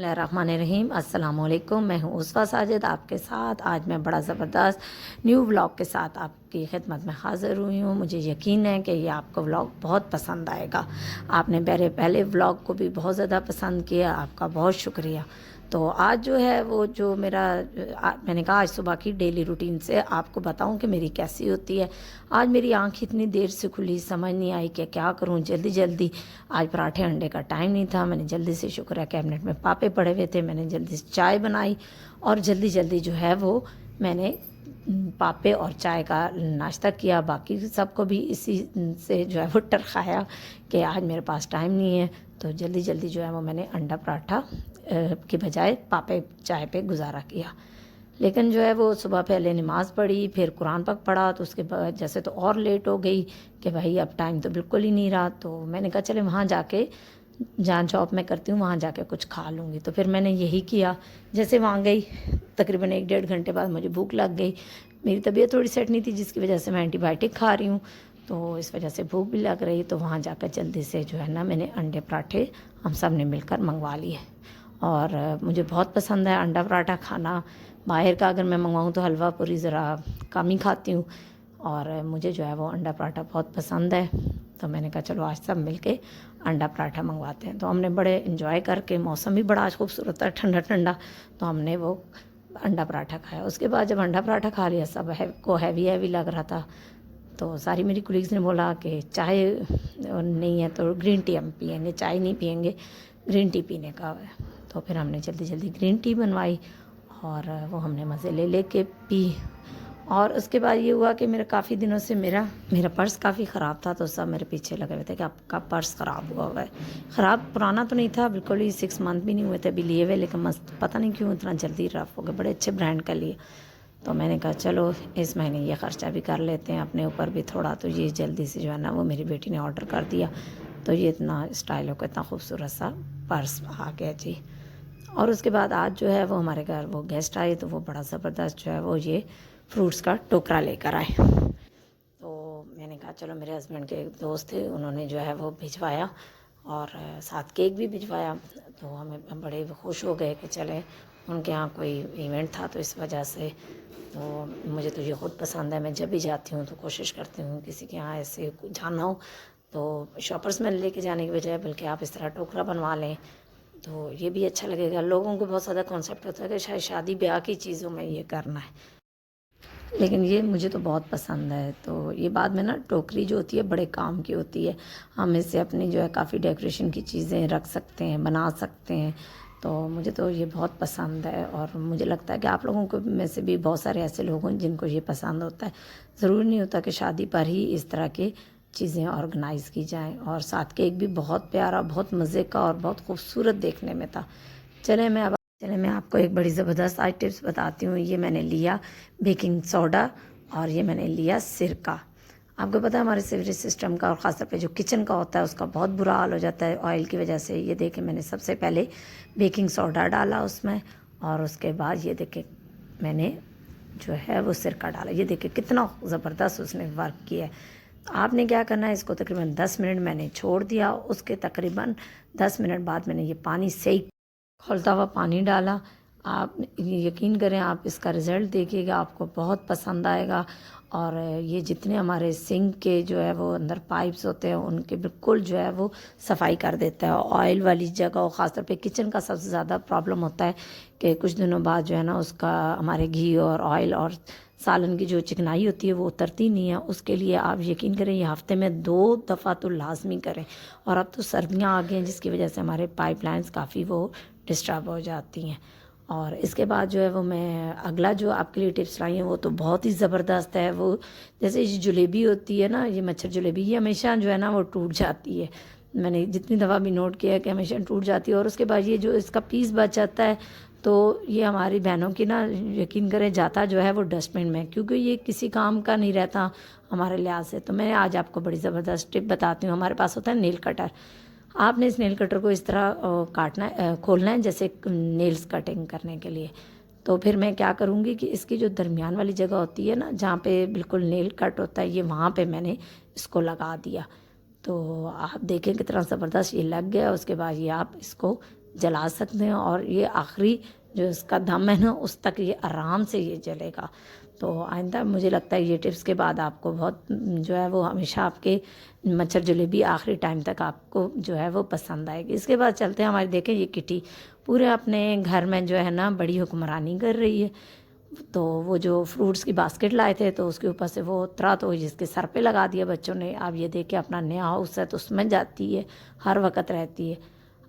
बिस्मिल्लाहिर्रहमानिर्रहीम। अस्सलामुअलैकुम। मैं हूँ उसवा साजिद आपके साथ। आज मैं बड़ा ज़बरदस्त न्यू व्लॉग के साथ आपकी खिदमत में हाज़िर हुई हूँ। मुझे यकीन है कि ये आपको व्लॉग बहुत पसंद आएगा। आपने मेरे पहले व्लॉग को भी बहुत ज़्यादा पसंद किया, आपका बहुत शुक्रिया। तो आज जो है वो जो मेरा मैंने कहा आज सुबह की डेली रूटीन से आपको बताऊं कि मेरी कैसी होती है। आज मेरी आंख इतनी देर से खुली, समझ नहीं आई कि क्या करूं। जल्दी जल्दी आज पराठे अंडे का टाइम नहीं था, मैंने जल्दी से, शुक्र है कैबिनेट में पापे पड़े हुए थे, मैंने जल्दी से चाय बनाई और जल्दी जल्दी जो है वो मैंने पापे और चाय का नाश्ता किया। बाकी सबको भी इसी से जो है वो टरखाया कि आज मेरे पास टाइम नहीं है, तो जल्दी जल्दी जो है वो मैंने अंडा पराठा के बजाय पापे चाय पे गुजारा किया। लेकिन जो है वो सुबह पहले नमाज़ पढ़ी, फिर कुरान पाक पढ़ा, तो उसके बाद जैसे तो और लेट हो गई कि भाई अब टाइम तो बिल्कुल ही नहीं रहा। तो मैंने कहा चले वहाँ जाके, जहाँ जॉब मैं करती हूँ वहाँ जाके कुछ खा लूँगी। तो फिर मैंने यही किया। जैसे वहाँ गई, तकरीबन 1 डेढ़ घंटे बाद मुझे भूख लग गई। मेरी तबीयत थोड़ी सेट नहीं थी, जिसकी वजह से मैं एंटीबायोटिक खा रही हूँ, तो इस वजह से भूख भी लग रही। तो वहाँ जाकर जल्दी से जो है ना मैंने अंडे पराठे हम सब ने मिलकर मंगवा लिए। और मुझे बहुत पसंद है अंडा पराठा खाना। बाहर का अगर मैं मंगवाऊँ तो हलवा पूरी ज़रा कम ही खाती हूँ, और मुझे जो है वो अंडा पराठा बहुत पसंद है। तो मैंने कहा चलो आज सब मिलके अंडा पराठा मंगवाते हैं। तो हमने बड़े इन्जॉय करके, मौसम भी बड़ा आज खूबसूरत है, ठंडा ठंडा, तो हमने वो अंडा पराठा खाया। उसके बाद जब अंडा पराठा खा लिया, सब को हैवी हैवी लग रहा था, तो सारी मेरी कुलीग्स ने बोला कि चाय नहीं है तो ग्रीन टी हम पियेंगे, चाय नहीं पियेंगे, ग्रीन टी पीने का है। तो फिर हमने जल्दी जल्दी ग्रीन टी बनवाई और वो हमने मज़े ले लेके पी। और उसके बाद ये हुआ कि मेरा काफ़ी दिनों से मेरा पर्स काफ़ी ख़राब था, तो सब मेरे पीछे लगे हुए थे कि आपका पर्स ख़राब हुआ है। ख़राब पुराना तो नहीं था बिल्कुल ही, 6 मंथ भी नहीं हुए थे अभी लिए हुए, लेकिन मस्त पता नहीं क्यों इतना जल्दी रफ़ हो गए। बड़े अच्छे ब्रांड का लिए, तो मैंने कहा चलो इस महीने ये ख़र्चा भी कर लेते हैं अपने ऊपर भी थोड़ा। तो ये जल्दी से जो है ना वो मेरी बेटी ने ऑर्डर कर दिया, तो ये इतना स्टाइल हो, इतना खूबसूरत सा पर्स आ गया जी। और उसके बाद आज जो है वो हमारे घर वो गेस्ट आए, तो वो बड़ा ज़बरदस्त जो है वो ये फ्रूट्स का टोकरा लेकर आए। तो मैंने कहा चलो, मेरे हस्बैंड के एक दोस्त थे, उन्होंने जो है वो भिजवाया और साथ केक भी भिजवाया। तो हमें बड़े खुश हो गए कि चले, उनके यहाँ कोई इवेंट था, तो इस वजह से। तो मुझे तो ये ख़ुद पसंद है, मैं जब भी जाती हूँ तो कोशिश करती हूँ किसी के यहाँ ऐसे जाना हो तो शॉपर्स में लेके जाने की बजाय बल्कि आप इस तरह टोकरा बनवा लें, तो ये भी अच्छा लगेगा। लोगों को बहुत ज़्यादा कॉन्सेप्ट होता है कि शायद शादी ब्याह की चीज़ों में ये करना है, लेकिन ये मुझे तो बहुत पसंद है। तो ये बाद में ना टोकरी जो होती है बड़े काम की होती है, हम इससे अपनी जो है काफ़ी डेकोरेशन की चीज़ें रख सकते हैं, बना सकते हैं। तो मुझे तो ये बहुत पसंद है, और मुझे लगता है कि आप लोगों को में से भी बहुत सारे ऐसे लोग हैं जिनको ये पसंद होता है। ज़रूरी नहीं होता कि शादी पर ही इस तरह की चीज़ें ऑर्गेनाइज़ की जाएँ। और साथ केक भी बहुत प्यारा, बहुत मज़े का और बहुत खूबसूरत देखने में था। चले मैं आपको एक बड़ी ज़बरदस्त आज टिप्स बताती हूँ। ये मैंने लिया बेकिंग सोडा और ये मैंने लिया सिरका। आपको पता है हमारे सीवरेज सिस्टम का और ख़ासतौर पे जो किचन का होता है उसका बहुत बुरा हाल हो जाता है ऑयल की वजह से। ये देखें, मैंने सबसे पहले बेकिंग सोडा डाला उसमें, और उसके बाद ये देखें मैंने जो है वो सिरका डाला। ये देखें कितना ज़बरदस्त उसने वर्क किया है। आपने क्या करना है, इसको तकरीबन 10 मिनट मैंने छोड़ दिया। उसके तकरीबन 10 मिनट बाद मैंने ये पानी से खौलता हुआ पानी डाला। आप यकीन करें, आप इसका रिज़ल्ट देखिएगा, आपको बहुत पसंद आएगा। और ये जितने हमारे सिंक के जो है वो अंदर पाइप्स होते हैं उनके बिल्कुल जो है वो सफाई कर देता है। ऑयल वाली जगह और ख़ासतौर पे किचन का सबसे ज़्यादा प्रॉब्लम होता है कि कुछ दिनों बाद जो है ना उसका हमारे घी और ऑयल और सालन की जो चिकनाई होती है वो उतरती नहीं है। उसके लिए आप यकीन करें ये हफ्ते में 2 दफ़ा तो लाजमी करें। और अब तो सर्दियाँ आ गई हैं जिसकी वजह से हमारे पाइपलाइंस काफ़ी वो डिस्टर्ब हो जाती हैं। और इसके बाद जो है वो मैं अगला जो आपके लिए टिप्स लाई हैं वो तो बहुत ही ज़बरदस्त है। वो जैसे ये जलेबी होती है ना, ये मच्छर जलेबी, ये हमेशा जो है ना वो टूट जाती है। मैंने जितनी दफ़ा भी नोट किया है कि हमेशा टूट जाती है। और उसके बाद ये जो इसका पीस बच जाता है, तो ये हमारी बहनों की ना यकीन करें जाता जो है वो डस्टबिन में, क्योंकि ये किसी काम का नहीं रहता हमारे लिहाज से। तो मैं आज आपको बड़ी ज़बरदस्त टिप बताती हूँ। हमारे पास होता है नेल कटर। आपने इस नेल कटर को इस तरह काटना है, खोलना है जैसे नेल्स कटिंग करने के लिए। तो फिर मैं क्या करूँगी कि इसकी जो दरमियान वाली जगह होती है ना, जहाँ पे बिल्कुल नेल कट होता है, ये वहाँ पे मैंने इसको लगा दिया। तो आप देखें कितना ज़बरदस्त ये लग गया। उसके बाद ये आप इसको जला सकते हैं और ये आखिरी जो इसका दम है ना उस तक ये आराम से ये जलेगा। तो आइंदा मुझे लगता है ये टिप्स के बाद आपको बहुत जो है वो हमेशा आपके मच्छर जलेबी आखिरी टाइम तक आपको जो है वो पसंद आएगी। इसके बाद चलते हैं हमारे, देखें ये किटी पूरे अपने घर में जो है ना बड़ी हुक्मरानी कर रही है। तो वो जो फ्रूट्स की बास्केट लाए थे तो उसके ऊपर से वो उतरा तो जिसके सर पे लगा दिया बच्चों ने। अब ये देखे अपना नया हाउस है तो उसमें जाती है, हर वक्त रहती है।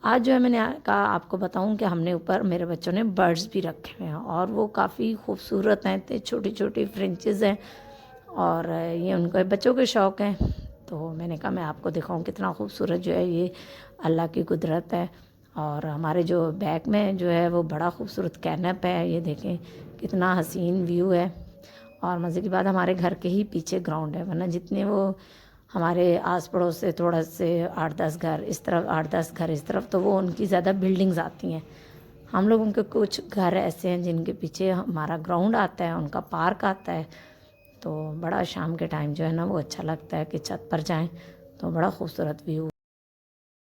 आज जो है मैंने कहा आपको बताऊं कि हमने ऊपर मेरे बच्चों ने बर्ड्स भी रखे हुए हैं और वो काफ़ी खूबसूरत हैं, इतने छोटी छोटी फ्रेंचेस हैं और ये उनको बच्चों के शौक़ हैं। तो मैंने कहा मैं आपको दिखाऊं कितना खूबसूरत जो है ये अल्लाह की कुदरत है। और हमारे जो बैक में जो है वो बड़ा खूबसूरत कैनप है, ये देखें कितना हसीन व्यू है। और मज़े की बात हमारे घर के ही पीछे ग्राउंड है, वरना जितने वो हमारे आस पड़ोस से थोड़ा से 8-10 घर इस तरफ 8-10 घर इस तरफ तो वो उनकी ज़्यादा बिल्डिंग्स आती हैं। हम लोगों के कुछ घर ऐसे हैं जिनके पीछे हमारा ग्राउंड आता है, उनका पार्क आता है। तो बड़ा शाम के टाइम जो है ना वो अच्छा लगता है कि छत पर जाएं तो बड़ा खूबसूरत व्यू।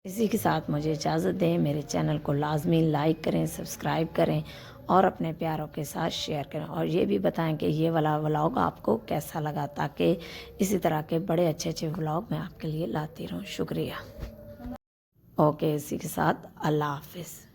इसी के साथ मुझे इजाज़त दें, मेरे चैनल को लाजमी लाइक करें, सब्सक्राइब करें और अपने प्यारों के साथ शेयर करें और ये भी बताएं कि ये वाला व्लॉग आपको कैसा लगा, ताकि इसी तरह के बड़े अच्छे अच्छे व्लॉग मैं आपके लिए लाती रहूं। शुक्रिया। ओके, इसी के साथ अल्लाह हाफिज़।